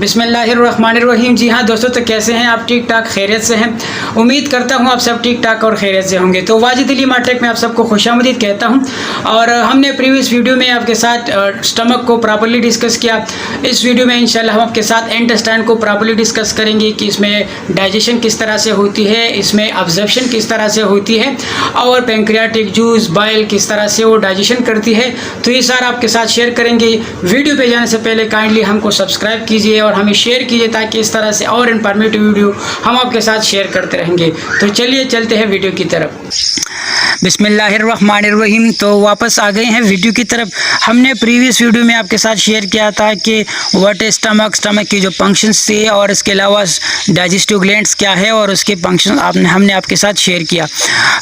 बिस्मिल्लाहिर्रहमानिर्रहीम। जी हाँ दोस्तों, तो कैसे हैं आप? ठीक ठाक खैरियत से हैं? उम्मीद करता हूँ आप सब ठीक ठाक और खैरियत से होंगे। तो वाजिद अली मार्टेक में आप सबको खुशामदीद कहता हूँ। और हमने प्रीवियस वीडियो में आपके साथ स्टमक को प्रॉपर्ली डिस्कस किया। इस वीडियो में इंशाल्लाह हम आपके साथ इंटेस्टाइन को प्रॉपर्ली डिस्कस करेंगे कि इसमें डाइजेशन किस तरह से होती है, इसमें अब्जॉर्प्शन किस तरह से होती है और पैंक्रियाटिक जूस बाइल किस तरह से वो डाइजेशन करती है। तो ये सारा आपके साथ शेयर करेंगे। वीडियो पे जाने से पहले काइंडली हमको सब्सक्राइब कीजिए और हमें शेयर कीजिए ताकि इस तरह से और इन्फॉर्मेटिव वीडियो हम आपके साथ शेयर करते रहेंगे। तो चलिए चलते हैं वीडियो की तरफ। बिस्मिल्लाहिर्रहमानिर्रहीम। तो वापस आ गए हैं वीडियो की तरफ। हमने प्रीवियस वीडियो में आपके साथ शेयर किया था कि व्हाट इज स्टमक की जो फंक्शंस थे और इसके अलावा डाइजेस्टिव ग्लैंड्स क्या है और उसके फंक्शन हमने आपके साथ शेयर किया।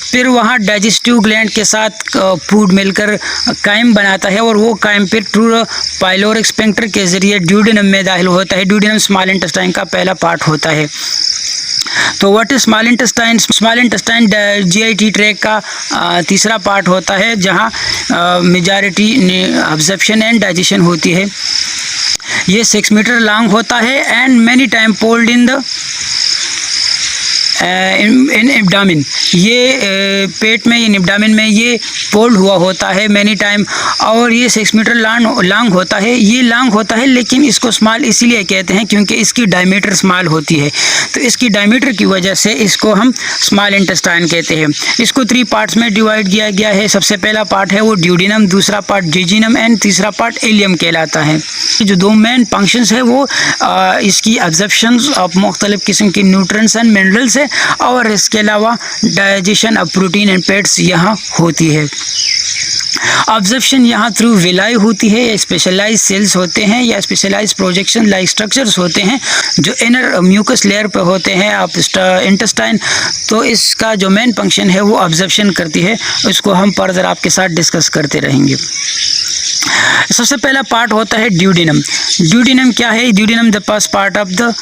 फिर वहाँ डाइजेस्टिव ग्लैंड के साथ फूड मिलकर काइम बनाता है और वो काइम फिर थ्रू पाइलोरिक स्फिंक्टर के ज़रिए ड्यूडेनम में दाखिल होता है। ड्यूडेनम स्मॉल इंटेस्टाइन का पहला पार्ट होता है। तो what is small intestine? Small intestine GIT tract का तीसरा पार्ट होता है जहाँ मेजॉरिटी अब्जॉर्प्शन एंड डाइजेशन होती है। ये 6 मीटर लॉन्ग होता है and many time polled in the in abdomen. ये पेट में, इन एब्डामिन में ये फोल्ड हुआ होता है मैनी टाइम। और ये 6 मीटर लॉन्ग होता है। ये लॉन्ग होता है लेकिन इसको स्मॉल इसीलिए कहते हैं क्योंकि इसकी डायमीटर स्मॉल होती है। तो इसकी डायमीटर की वजह से इसको हम स्मॉल इंटेस्टाइन कहते हैं। इसको 3 पार्ट्स में डिवाइड किया गया है। सबसे पहला पार्ट है वो ड्यूडेनम, दूसरा पार्ट जेजिनम एंड तीसरा पार्ट इलियम कहलाता है। जो 2 मेन फंक्शंस है वो इसकी अब्जॉर्प्शन ऑफ मुख्तलिफ किस्म की न्यूट्रिएंट्स एंड मिनरल्स है और इसके अलावा digestion of protein and fats यहाँ होती है। ऑब्जर्प्शन यहाँ थ्रू विलाई होती है या स्पेशलाइज सेल्स होते हैं या स्पेशलाइज प्रोजेक्शन लाइक स्ट्रक्चर्स होते हैं जो इनर म्यूकस लेयर पे होते हैं आप इंटेस्टाइन। तो इसका जो मेन फंक्शन है वो ऑब्जर्प्शन करती है। इसको हम फर्दर आपके साथ डिस्कस करते रहेंगे। सबसे पहला पार्ट होता है ड्यूडेनम। ड्यूडेनम क्या है? Duodenum the first part of the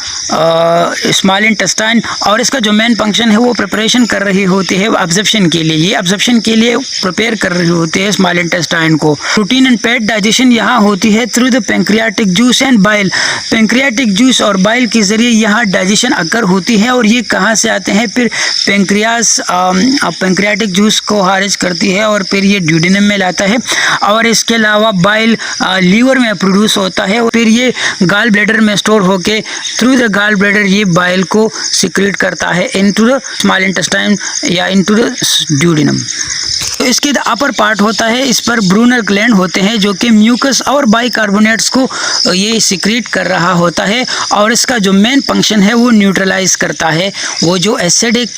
small intestine और इसका जो मेन फंक्शन है वो प्रिपरेशन कर रही होती है ऑब्जर्प्शन के लिए। ये ऑब्जर्प्शन के लिए प्रिपेयर कर रही होती है स्मॉल इंटेस्टाइन को। प्रोटीन एंड फैट डाइजेशन यहाँ होती है through the pancreatic juice and bile. Pancreatic juice और बाइल के जरिए यहाँ डाइजेशन अकर होती है। और ये कहाँ से आते हैं? फिर पैंक्रियास पैंक्रियाटिक जूस को खारिज करती है और फिर ये ड्यूडेनम में लाता है। और इसके अलावा बाइल लीवर में प्रोड्यूस होता है। फिर ये गाल ब्लैडर में स्टोर होके थ्रू द गाल ब्लैडर ये बाइल को सिक्रेट करता है इनटू द स्मॉल इंटेस्टाइन या इनटू द ड्यूडेनम। तो इसके अपर पार्ट होता है, इस पर ब्रूनर ग्लैंड होते हैं जो कि म्यूकस और बाइकार्बोनेट्स को ये सिक्रेट कर रहा होता है। और इसका जो मेन फंक्शन है वो न्यूट्रलाइज करता है। वो जो एसिडिक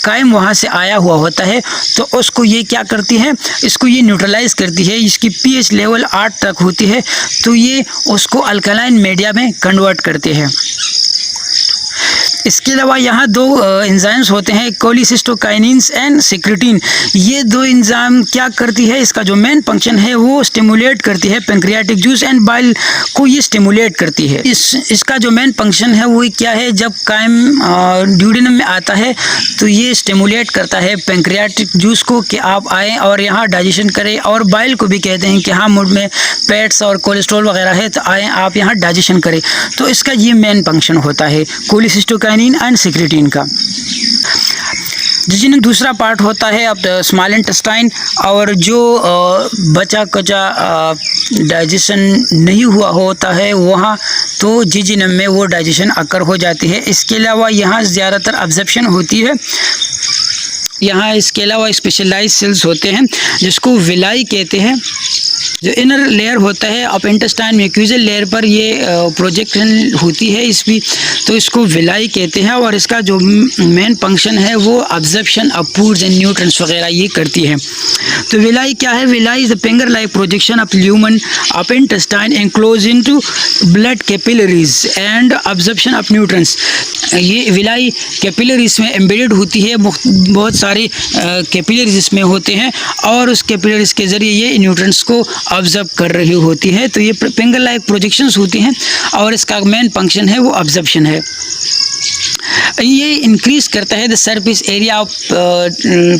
काइम वहाँ से आया हुआ होता है तो उसको ये क्या करती है? इसको ये न्यूट्रलाइज करती है। इसकी पीएच लेवल 8 तक होती है तो ये उसको अल्कलाइन मीडिया में कन्वर्ट करते हैं। इसके अलावा यहाँ 2 एंजाइम्स होते हैं, कोलिसिस्टोकाइनिन्स एंड सिक्रेटिन। ये 2 एंजाइम क्या करती है? इसका जो मेन फंक्शन है वो स्टिमुलेट करती है पैंक्रियाटिक जूस एंड बाइल को, ये स्टिमुलेट करती है। इसका जो मेन फंक्शन है वो क्या है? जब काइम ड्यूडेनम में आता है तो ये स्टिमुलेट करता है पैंक्रियाटिक जूस को कि आप आएँ और यहाँ डाइजेशन करें। और बाइल को भी कहते हैं कि हाँ मुझ में फैट्स और कोलेस्ट्रॉल वगैरह है तो आएँ आप यहाँ डाइजेशन करें। तो इसका ये मेन फंक्शन होता है कोलिसिस्टोकाइनिन एंड सिक्रेटिन का। जेजिनम दूसरा पार्ट होता है अब स्मॉल इंटेस्टाइन। और जो बचा कचा डाइजेशन नहीं हुआ होता है वहाँ तो जेजिनम में वो डाइजेशन अकर हो जाती है। इसके अलावा यहाँ ज़्यादातर अब्जॉर्प्शन होती है। यहाँ इसके अलावा स्पेशलाइज सेल्स होते हैं जिसको विलाई कहते हैं। जो इनर लेयर होता है ऑफ इंटेस्टाइन म्यूकोजल लेयर पर ये प्रोजेक्शन होती है इसकी, तो इसको विलाई कहते हैं। और इसका जो मेन फंक्शन है वो absorption of foods and nutrients वगैरह ये करती है। तो विलाई क्या है? Villi is the finger like projection of lumen of intestine enclose into blood capillaries and absorption of nutrients. ये विलाई कैपिलरीज में एम्बेडेड होती है। बहुत सारे कैपिलरीज इसमें होते हैं और उस कैपिलरीज के ज़रिए ये न्यूट्रिएंट्स को ऑब्जर्व कर रही होती है। तो ये फिंगर लाइक प्रोजेक्शंस होती हैं और इसका मेन फंक्शन है वो ऑब्जर्प्शन है। ये इंक्रीज़ करता है the surface area of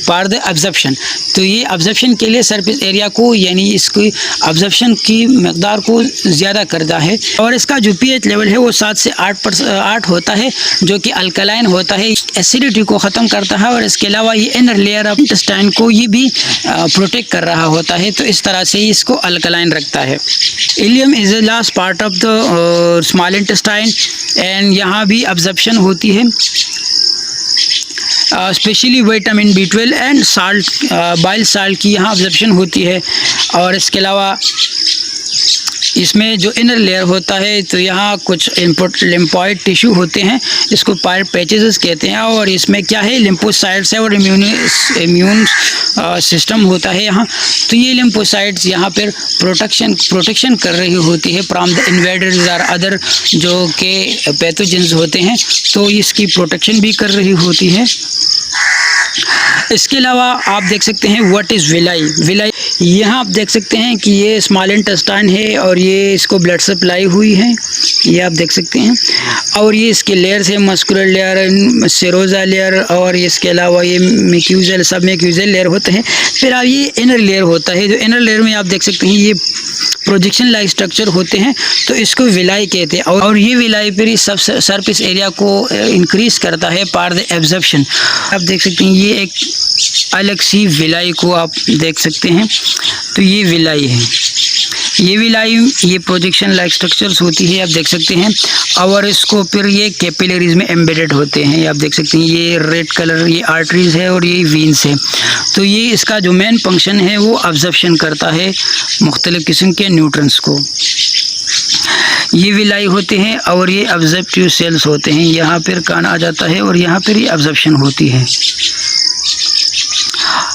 for the absorption. तो ये अब्जॉर्प्शन के लिए सरफेस एरिया को यानी इसकी अब्जॉर्प्शन की मकदार को ज़्यादा करता है। और इसका जो pH लेवल है वो 7 से 8 होता है, जो कि अल्कलाइन होता है, एसिडिटी को ख़त्म करता है। और इसके अलावा ये इनर लेयर ऑफ इंटेस्टाइन को ये भी प्रोटेक्ट कर रहा होता है, तो इस तरह से इसको अल्कलाइन रखता है। Ileum is the last part of the small intestine and यहाँ भी अब्जॉर्प्शन होती है, specially vitamin B12 and salt, bile salt की यहाँ अब्जॉर्प्शन होती है। और इसके अलावा इसमें जो इनर लेयर होता है तो यहाँ कुछ लिम्फॉइड टिश्यू होते हैं, इसको पाइप पैचेस कहते हैं। और इसमें क्या है, लिम्फोसाइट्स है और इम्यून सिस्टम होता है यहाँ। तो ये लिम्फोसाइट्स यहाँ पर प्रोटेक्शन कर रही होती है फ्रॉम द इन्वेडर्स और अदर जो के पैथोजेंस होते हैं, तो इसकी प्रोटेक्शन भी कर रही होती है। इसके अलावा आप देख सकते हैं व्हाट इज़ विलाई। यहाँ आप देख सकते हैं कि ये स्मॉल इंटेस्टाइन है और ये इसको ब्लड सप्लाई हुई है, ये आप देख सकते हैं। और ये इसके लेयर्स है, मस्कुलर लेयर, सेरोजा लेयर, और इसके अलावा ये म्यूकोसल, सब म्यूकोसल लेयर होते हैं। फिर अब ये इनर लेयर होता है, जो इनर लेयर में आप देख सकते हैं ये प्रोजेक्शन लाइक स्ट्रक्चर होते हैं, तो इसको विलाई कहते हैं। और ये विलाई फिर इस सरफेस एरिया को इंक्रीज करता है फॉर द एब्जॉर्प्शन। आप देख सकते हैं ये एक अलग सी विलाई को आप देख सकते हैं, तो ये विलाई है। ये विलाई ये प्रोजेक्शन लाइक स्ट्रक्चर्स होती है, आप देख सकते हैं। और इसको फिर ये कैपिलरीज में एम्बेडेड होते हैं, आप देख सकते हैं। ये रेड कलर, ये आर्टरीज है और ये वीन्स है। तो ये इसका जो मेन फंक्शन है वो अब्जॉर्प्शन करता है मुख्तलिफ़ किस्म के न्यूट्रंस को। ये विलाई होते हैं और ये अब्जॉर्प्टिव सेल्स होते हैं, यहाँ पर कान आ जाता है और यहाँ पर ये अब्जॉर्प्शन होती है।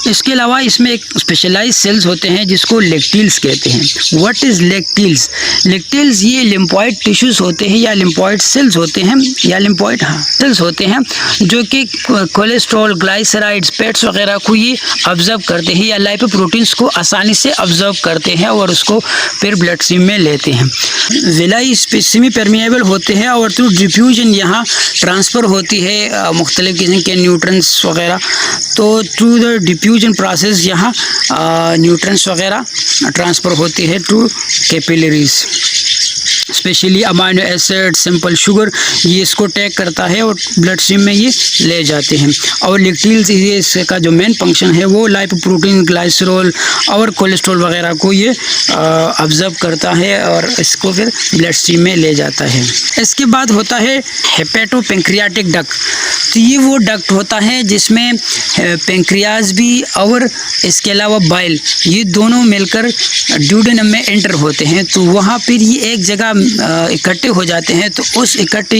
इसके अलावा इसमें एक स्पेशलाइज सेल्स होते हैं जिसको लेक्टिल्स कहते हैं। What is लेक्टिल्स? लेक्टिल्स ये लिम्फॉइड टिश्यूज़ होते हैं या लिम्फॉइड सेल्स होते हैं या लिम्फॉइड सेल्स होते हैं, जो कि कोलेस्ट्रॉल, ग्लाइसराइड्स, फैट्स वगैरह को ये ऑब्जर्व करते हैं या लाइपोप्रोटीन्स को आसानी से ऑब्जर्व करते हैं और उसको फिर ब्लड स्ट्रीम में लेते हैं। विलाई सेमी परमिएबल होते हैं और थ्रू डिफ्यूजन यहाँ ट्रांसफ़र होती है मुख्तलिफ़ किस्म के न्यूट्रंस वगैरह। तो थ्रू द डिफ्यूजन प्रोसेस यहाँ न्यूट्रंस वगैरह ट्रांसफ़र होती है to capillaries, specially amino acid, simple sugar, ये इसको टैग करता है और ब्लड स्ट्रीम में ये ले जाते हैं। और लेक्टिल्स ये इसका जो मेन फंक्शन है वो लाइपोप्रोटीन, ग्लाइसरॉल और कोलेस्ट्रॉल वगैरह को ये ऑब्जर्व करता है और इसको फिर ब्लड स्ट्रीम में ले जाता है। इसके बाद होता है हेपेटोपेंक्रियाटिक डक्ट। तो ये वो डक्ट होता है जिसमें पेंक्रियाज भी और इसके अलावा बाइल, ये दोनों मिलकर ड्यूडेनम में एंटर होते हैं। तो वहाँ पर ये एक जगह इकट्ठे हो जाते हैं, तो उस इकट्ठे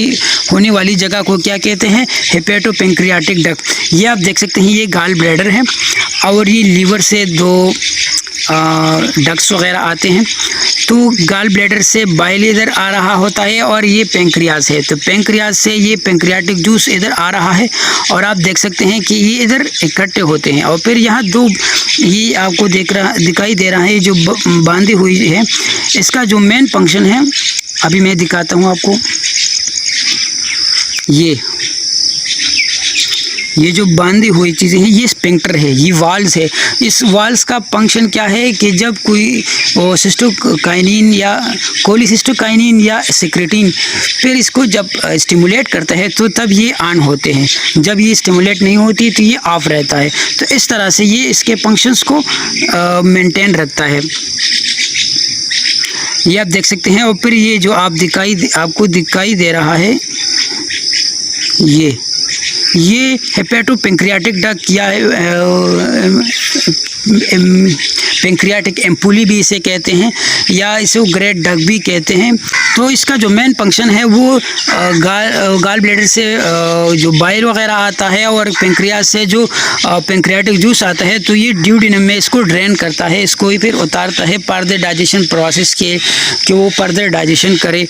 होने वाली जगह को क्या कहते हैं? हेपेटोपेंक्रियाटिक डक्ट। ये आप देख सकते हैं ये गॉल ब्लैडर है और ये लीवर से दो डक्ट्स वगैरह आते हैं। तो गॉल ब्लैडर से बाइल इधर आ रहा होता है और ये पेंक्रियाज है, तो पेंक्रियाज से ये पेंक्रियाटिक जूस इधर आ रहा है और आप देख सकते हैं कि ये इधर इकट्ठे होते हैं। और फिर यहाँ दो ये आपको दिखाई दे रहा है जो बांधी हुई है, इसका जो मेन फंक्शन है अभी मैं दिखाता हूँ आपको। ये जो बांधी हुई चीज़ें हैं ये स्पिंक्टर है, ये वाल्स है। इस वाल्स का फंक्शन क्या है कि जब कोई सिस्टोकाइनिन या कोलिसिस्टोकाइनिन या सिक्रेटिन फिर इसको जब स्टिमुलेट करता है तो तब ये ऑन होते हैं, जब ये स्टिमुलेट नहीं होती तो ये ऑफ रहता है। तो इस तरह से ये इसके फंक्शंस को मेंटेन रखता है, ये आप देख सकते हैं। और फिर ये जो आपको दिखाई दे रहा है ये हेपेटोपेंक्रियाटिक डक्ट या पेंक्रियाटिक एम्पुली भी इसे कहते हैं या इसे ग्रेट डक्ट भी कहते हैं। तो इसका जो मेन फंक्शन है वो गॉल ब्लैडर से जो बाइल वगैरह आता है और पेंक्रियाज से जो पेंक्रियाटिक जूस आता है, तो ये ड्यूडेनम में इसको ड्रेन करता है, इसको ही फिर उतारता है फर्दर डाइजेशन प्रोसेस के कि वो फर्दर डाइजेशन करे।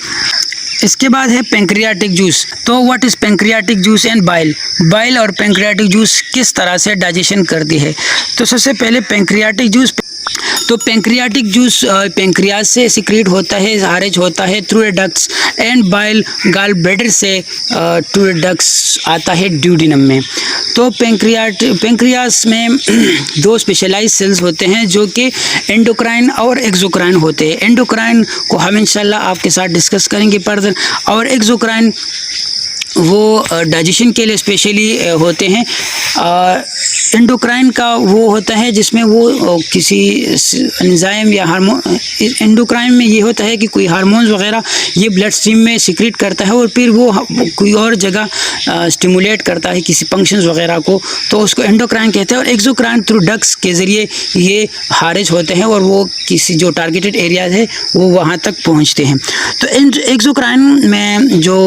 इसके बाद है पेंक्रियाटिक जूस। तो what is pancreatic juice and bile? Bile और पेंक्रियाटिक जूस किस तरह से डाइजेशन करती है? तो सबसे पहले पेंक्रियाटिक जूस। तो पेंक्रियाटिक जूस पेंक्रियाज से सिक्रीट होता है, खारिज होता है through ducts, and bile gall bladder से थ्रू डक्ट्स आता है ड्यूडिनम में। तो पेंक्रियाज में दो स्पेशलाइज सेल्स होते हैं जो कि एंडोक्राइन और एक्सोक्राइन होते हैं। एंडोक्राइन को हम इंशाल्लाह आपके साथ डिस्कस करेंगे फर्दर, और एक्सोक्राइन वो डाइजेशन के लिए स्पेशली होते हैं। एंडोक्राइन का वो होता है जिसमें वो किसी एंजाइम या हार्मोन, एंडोक्राइन में ये होता है कि कोई हार्मोन्स वगैरह ये ब्लड स्ट्रीम में सिक्रीट करता है और फिर वो कोई और जगह स्टिमुलेट करता है किसी फंक्शंस वगैरह को, तो उसको एंडोक्राइन कहते हैं। और एक्सोक्राइन थ्रू डक्ट्स के ज़रिए ये खारिज होते हैं और वो किसी जो टारगेटेड एरियाज है वो वहाँ तक पहुँचते हैं। तो एक्सोक्राइन में जो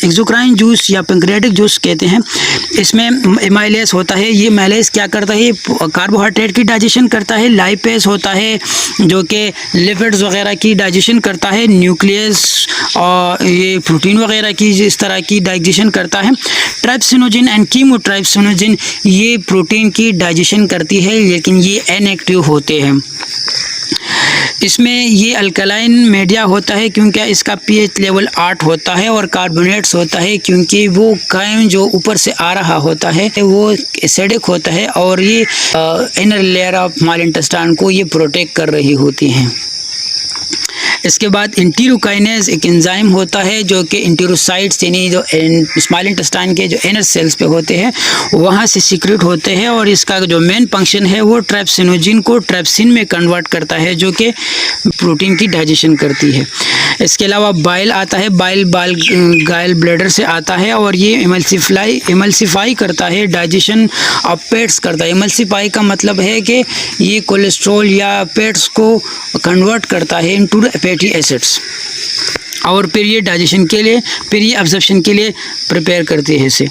एक्सोक्राइन जूस या पेंक्रियाटिक जूस कहते हैं, इसमें एमाइलेज होता है। ये एमाइलेज क्या करता है? कार्बोहाइड्रेट की डाइजेशन करता है। लाइपेज होता है जो कि लिपिड्स वगैरह की डाइजेशन करता है। न्यूक्लियस और ये प्रोटीन वगैरह की इस तरह की डाइजेशन करता है। ट्राइप्सिनोजिन एंड कीमोट्राइप्सिनोजिन ये प्रोटीन की डाइजेशन करती है, लेकिन ये इनएक्टिव होते हैं। इसमें ये अल्कलाइन मीडिया होता है क्योंकि इसका पीएच लेवल 8 होता है, और कार्बोनेट्स होता है क्योंकि वो कायम जो ऊपर से आ रहा होता है वो एसिडिक होता है, और ये inner layer of small intestine को ये प्रोटेक्ट कर रही होती हैं। इसके बाद इंटेरोकाइनेज एक एंजाइम होता है जो कि इंटेरोसाइट्स यानी जो स्मॉल इंटेस्टाइन के जो इनर सेल्स पे होते हैं वहाँ से सिक्रेट होते हैं, और इसका जो मेन फंक्शन है वो ट्राइप्सिनोजिन को ट्राइप्सिन में कन्वर्ट करता है जो कि प्रोटीन की डाइजेशन करती है। इसके अलावा बाइल आता है। बाइल गाइल ब्लैडर से आता है और ये एमल्सिफाई करता है, डाइजेशन ऑफ पेट्स करता है। एमल्सिफाई का मतलब है कि ये कोलेस्ट्रॉल या पेट्स को कन्वर्ट करता है इनटू फैटी एसिड्स, और फिर ये डाइजेशन के लिए, फिर ये एब्जॉर्प्शन के लिए प्रिपेयर करती है इसे।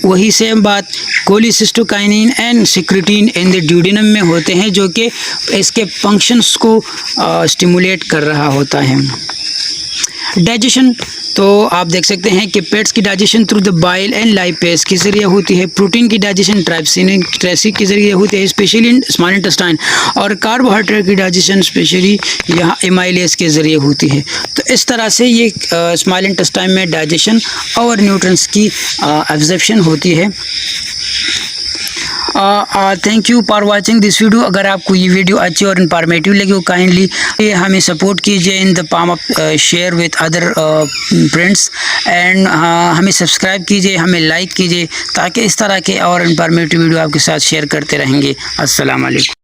वही सेम बात cholecystokinin and secretin in the duodenum में होते हैं जो कि इसके फंक्शंस को स्टिमुलेट कर रहा होता है। डाइजेशन तो आप देख सकते हैं कि पेट्स की digestion through the bile and lipase के ज़रिए होती है। प्रोटीन की डाइजेशन ट्राइप्सिन के ज़रिए होती है स्पेशली इन स्मॉल इंटेस्टाइन, और कार्बोहाइड्रेट की डाइजेशन स्पेशली यहाँ एमाइलेज के ज़रिए होती है। तो इस तरह से ये स्मॉल इंटेस्टाइन में डाइजेशन और न्यूट्रिएंट्स की एब्जॉर्प्शन होती है। Thank you for watching this video. अगर आपको ये वीडियो अच्छी और इन्फॉर्मेटिव लगी हो काइंडली हमें सपोर्ट कीजिए in the form of share with other friends, and हमें सब्सक्राइब कीजिए, हमें लाइक कीजिए, ताकि इस तरह के और इन्फॉर्मेटिव वीडियो आपके साथ शेयर करते रहेंगे। अस्सलाम वालेकुम।